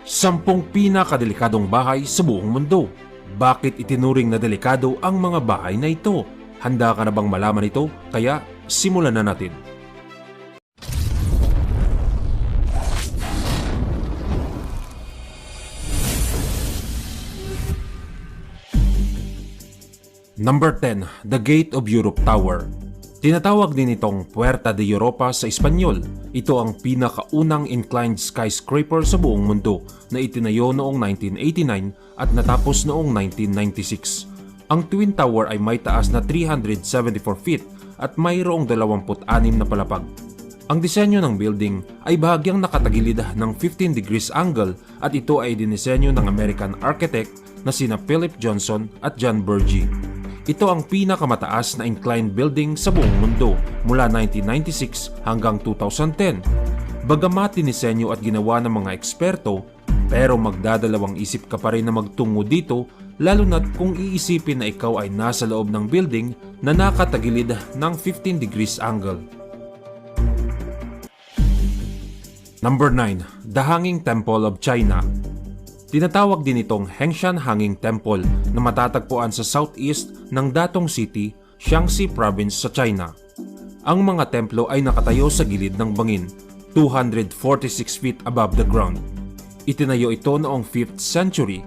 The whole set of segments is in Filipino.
10 pinakadelikadong bahay sa buong mundo. Bakit itinuring na delikado ang mga bahay na ito? Handa ka na bang malaman ito? Kaya simulan na natin. Number 10. The Gate of Europe Tower. Tinatawag din itong Puerta de Europa sa Espanyol. Ito ang pinakaunang inclined skyscraper sa buong mundo na itinayo noong 1989 at natapos noong 1996. Ang Twin Tower ay may taas na 374 feet at mayroong 26 na palapag. Ang disenyo ng building ay bahagyang nakatagilid ng 15 degrees angle at ito ay dinisenyo ng American architect na sina Philip Johnson at John Burgee. Ito ang pinakamataas na inclined building sa buong mundo mula 1996 hanggang 2010. Bagamat dinisenyo at ginawa ng mga eksperto, pero magdadalawang isip ka pa rin na magtungo dito, lalo na't kung iisipin na ikaw ay nasa loob ng building na nakatagilid ng 15 degrees angle. Number 9. The Hanging Temple of China. Tinatawag din itong Hengshan Hanging Temple na matatagpuan sa southeast ng Datong City, Shaanxi Province sa China. Ang mga templo ay nakatayo sa gilid ng bangin, 246 feet above the ground. Itinayo ito noong 5th century,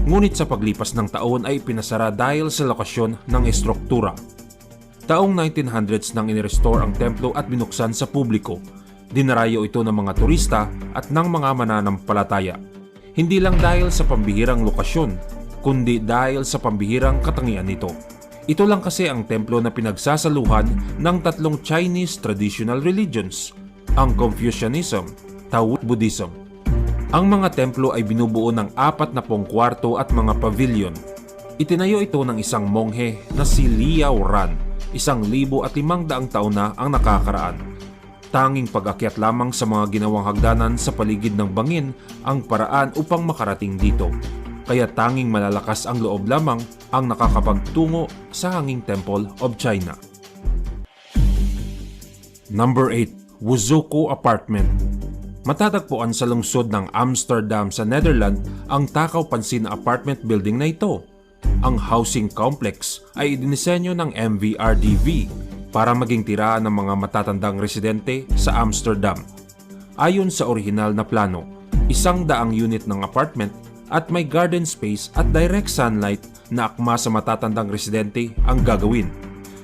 ngunit sa paglipas ng taon ay pinasara dahil sa lokasyon ng estruktura. Taong 1900s nang inirestore ang templo at binuksan sa publiko. Dinarayo ito ng mga turista at ng mga mananampalataya. Hindi lang dahil sa pambihirang lokasyon, kundi dahil sa pambihirang katangian nito. Ito lang kasi ang templo na pinagsasaluhan ng tatlong Chinese traditional religions, ang Confucianism, Tao at Buddhism. Ang mga templo ay binubuo ng 40 kwarto at mga pavilion. Itinayo ito ng isang monghe na si Liao Ran, 1,500 taon na ang nakakaraan. Tanging pag-akyat lamang sa mga ginawang hagdanan sa paligid ng bangin ang paraan upang makarating dito. Kaya tanging malalakas ang loob lamang ang nakakapagtungo sa Hanging Temple of China. Number 8. Wuzuko Apartment. Matatagpuan sa lungsod ng Amsterdam sa Netherlands ang takaw-pansin na apartment building na ito. Ang housing complex ay idinisenyo ng MVRDV para maging tiraan ng mga matatandang residente sa Amsterdam. Ayon sa orihinal na plano, 100 unit ng apartment at may garden space at direct sunlight na akma sa matatandang residente ang gagawin.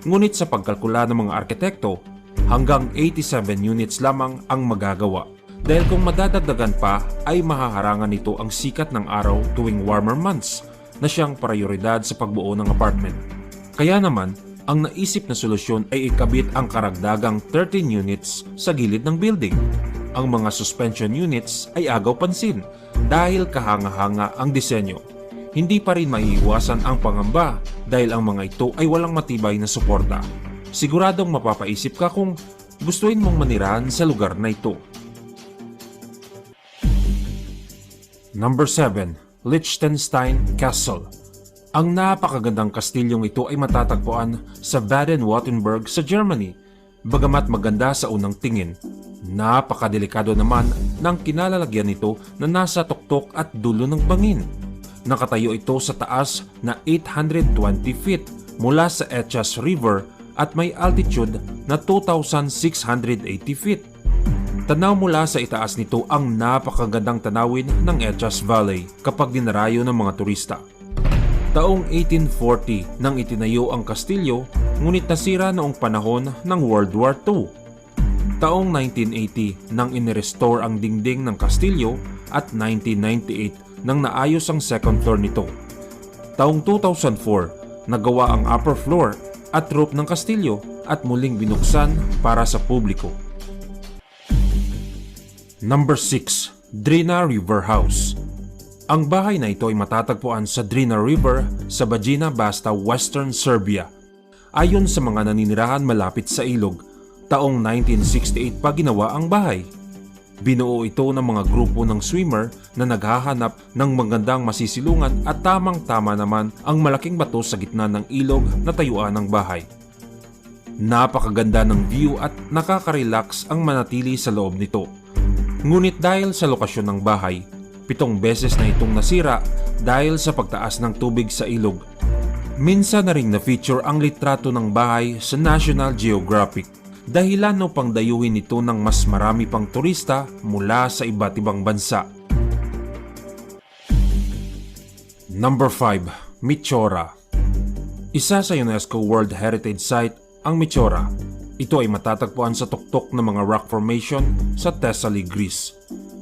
Ngunit sa pagkalkula ng mga arkitekto, hanggang 87 units lamang ang magagawa. Dahil kung madadagdagan pa ay mahaharangan nito ang sikat ng araw tuwing warmer months na siyang prioridad sa pagbuo ng apartment. Kaya naman, ang naisip na solusyon ay ikabit ang karagdagang 13 units sa gilid ng building. Ang mga suspension units ay agaw pansin dahil kahanga-hanga ang disenyo. Hindi pa rin maiiwasan ang pangamba dahil ang mga ito ay walang matibay na suporta. Siguradong mapapaisip ka kung gustuin mong manirahan sa lugar na ito. Number 7. Liechtenstein Castle. Ang napakagandang kastilyong ito ay matatagpuan sa Baden-Württemberg sa Germany. Bagamat maganda sa unang tingin, napakadelikado naman ng kinalalagyan nito na nasa tuktok at dulo ng bangin. Nakatayo ito sa taas na 820 feet mula sa Etchas River at may altitude na 2,680 feet. Tanaw mula sa itaas nito ang napakagandang tanawin ng Etchas Valley kapag dinarayo ng mga turista. Taong 1840 nang itinayo ang kastilyo, ngunit nasira noong panahon ng World War II. Taong 1980 nang inirestore ang dingding ng kastilyo at 1998 nang naayos ang second floor nito. Taong 2004, nagawa ang upper floor at roof ng kastilyo at muling binuksan para sa publiko. Number 6. Drina River House. Ang bahay na ito ay matatagpuan sa Drina River sa Bajina Basta, Western Serbia. Ayon sa mga naninirahan malapit sa ilog, taong 1968 pa ginawa ang bahay. Binuo ito ng mga grupo ng swimmer na naghahanap ng magandang masisilungan at tamang-tama naman ang malaking bato sa gitna ng ilog na tayuan ng bahay. Napakaganda ng view at nakaka-relax ang manatili sa loob nito. Ngunit dahil sa lokasyon ng bahay, 7 beses na itong nasira dahil sa pagtaas ng tubig sa ilog. Minsan na ring na-feature ang litrato ng bahay sa National Geographic. Dahilan upang dayuhin ito ng mas marami pang turista mula sa iba't ibang bansa. Number 5. Michora. Isa sa UNESCO World Heritage Site ang Michora. Ito ay matatagpuan sa tuktok ng mga rock formation sa Thessaly, Greece.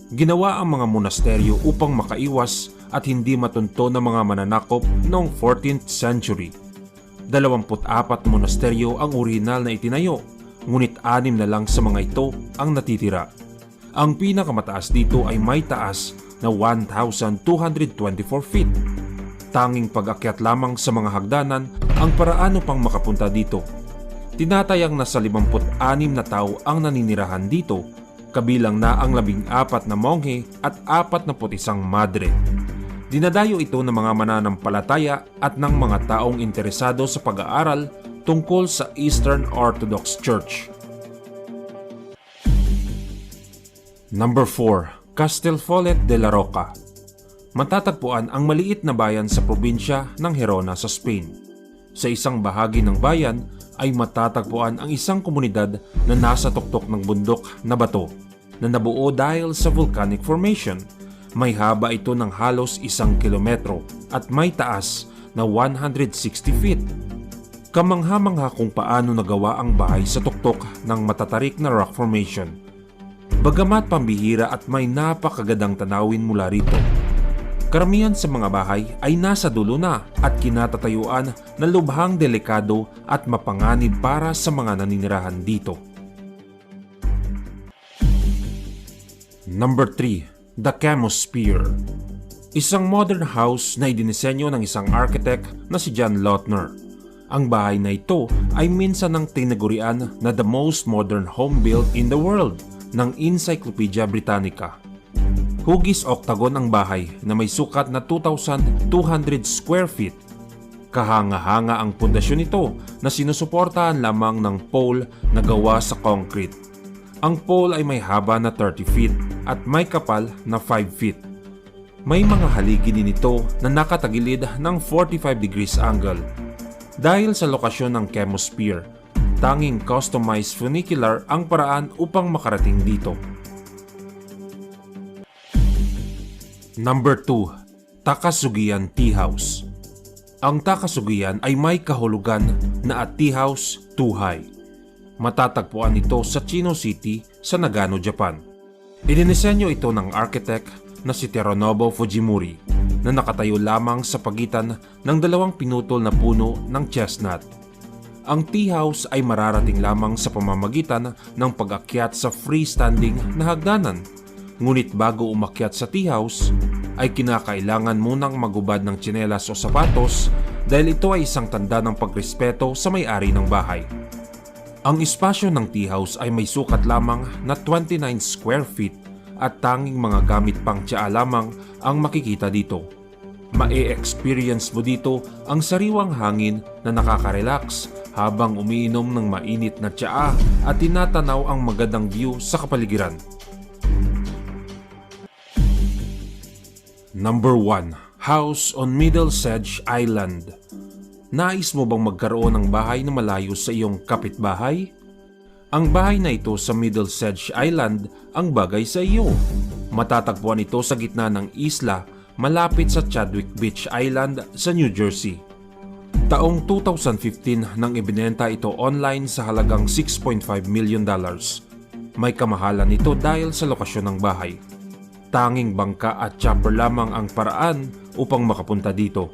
Ginawa ang mga monasteryo upang makaiwas at hindi matunto ng mga mananakop noong 14th century. 24 monasteryo ang orihinal na itinayo, ngunit 6 na lang sa mga ito ang natitira. Ang pinakamataas dito ay may taas na 1,224 feet. Tanging pag-akyat lamang sa mga hagdanan ang paraan upang makapunta dito. Tinatayang nasa 56 na tao ang naninirahan dito, kabilang na ang 14 na monghe at 41 madre. Dinadayo ito ng mga mananampalataya at ng mga taong interesado sa pag-aaral tungkol sa Eastern Orthodox Church. Number 4. Castelfollet de la Roca. Matatagpuan ang maliit na bayan sa probinsya ng Gerona sa Spain. Sa isang bahagi ng bayan ay matatagpuan ang isang komunidad na nasa tuktok ng bundok na bato na nabuo dahil sa volcanic formation. May haba ito ng halos 1 kilometro at may taas na 160 feet. Kamangha-mangha kung paano nagawa ang bahay sa tuktok ng matatarik na rock formation. Bagamat pambihira at may napakagandang tanawin mula rito. Karamihan sa mga bahay ay nasa dulo na at kinatatayuan na lubhang delikado at mapanganib para sa mga naninirahan dito. Number 3. The Chemosphere. Isang modern house na idinisenyo ng isang architect na si John Lautner. Ang bahay na ito ay minsan ng tinagurian na the most modern home built in the world ng Encyclopedia Britannica. Hugis octagon ang bahay na may sukat na 2,200 square feet. Kahanga-hanga ang pundasyon nito na sinusuportahan lamang ng pole na gawa sa concrete. Ang pole ay may haba na 30 feet at may kapal na 5 feet. May mga haligi din ito na nakatagilid ng 45 degrees angle. Dahil sa lokasyon ng Chemosphere, tanging customized funicular ang paraan upang makarating dito. Number 2. Takasugian Tea House. Ang Takasugian ay may kahulugan na a tea house too high. Matatagpuan ito sa Chino City sa Nagano, Japan. Idinisenyo ito ng architect na si Terunobu Fujimori na nakatayo lamang sa pagitan ng 2 pinutol na puno ng chestnut. Ang tea house ay mararating lamang sa pamamagitan ng pag-akyat sa freestanding na hagdanan. Ngunit bago umakyat sa tea house, ay kinakailangan munang magubad ng tsinelas o sapatos dahil ito ay isang tanda ng pagrespeto sa may-ari ng bahay. Ang espasyo ng tea house ay may sukat lamang na 29 square feet at tanging mga gamit pang tsaa lamang ang makikita dito. Mae-experience mo dito ang sariwang hangin na nakaka-relax habang umiinom ng mainit na tsaa at tinatanaw ang magandang view sa kapaligiran. Number 1. House on Middlesedge Island. Nais mo bang magkaroon ng bahay na malayo sa iyong kapitbahay? Ang bahay na ito sa Middlesedge Island ang bagay sa iyo. Matatagpuan ito sa gitna ng isla malapit sa Chadwick Beach Island sa New Jersey. Taong 2015 nang ibinenta ito online sa halagang $6.5 million. May kamahalan ito dahil sa lokasyon ng bahay. Tanging bangka at chopper lamang ang paraan upang makapunta dito.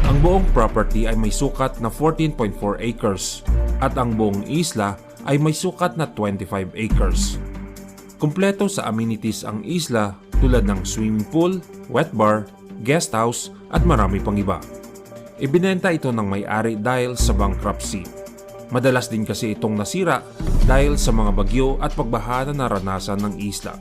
Ang buong property ay may sukat na 14.4 acres at ang buong isla ay may sukat na 25 acres. Kumpleto sa amenities ang isla tulad ng swimming pool, wet bar, guest house at marami pang iba. Ibinenta ito ng may-ari dahil sa bankruptcy. Madalas din kasi itong nasira dahil sa mga bagyo at pagbaha na naranasan ng isla.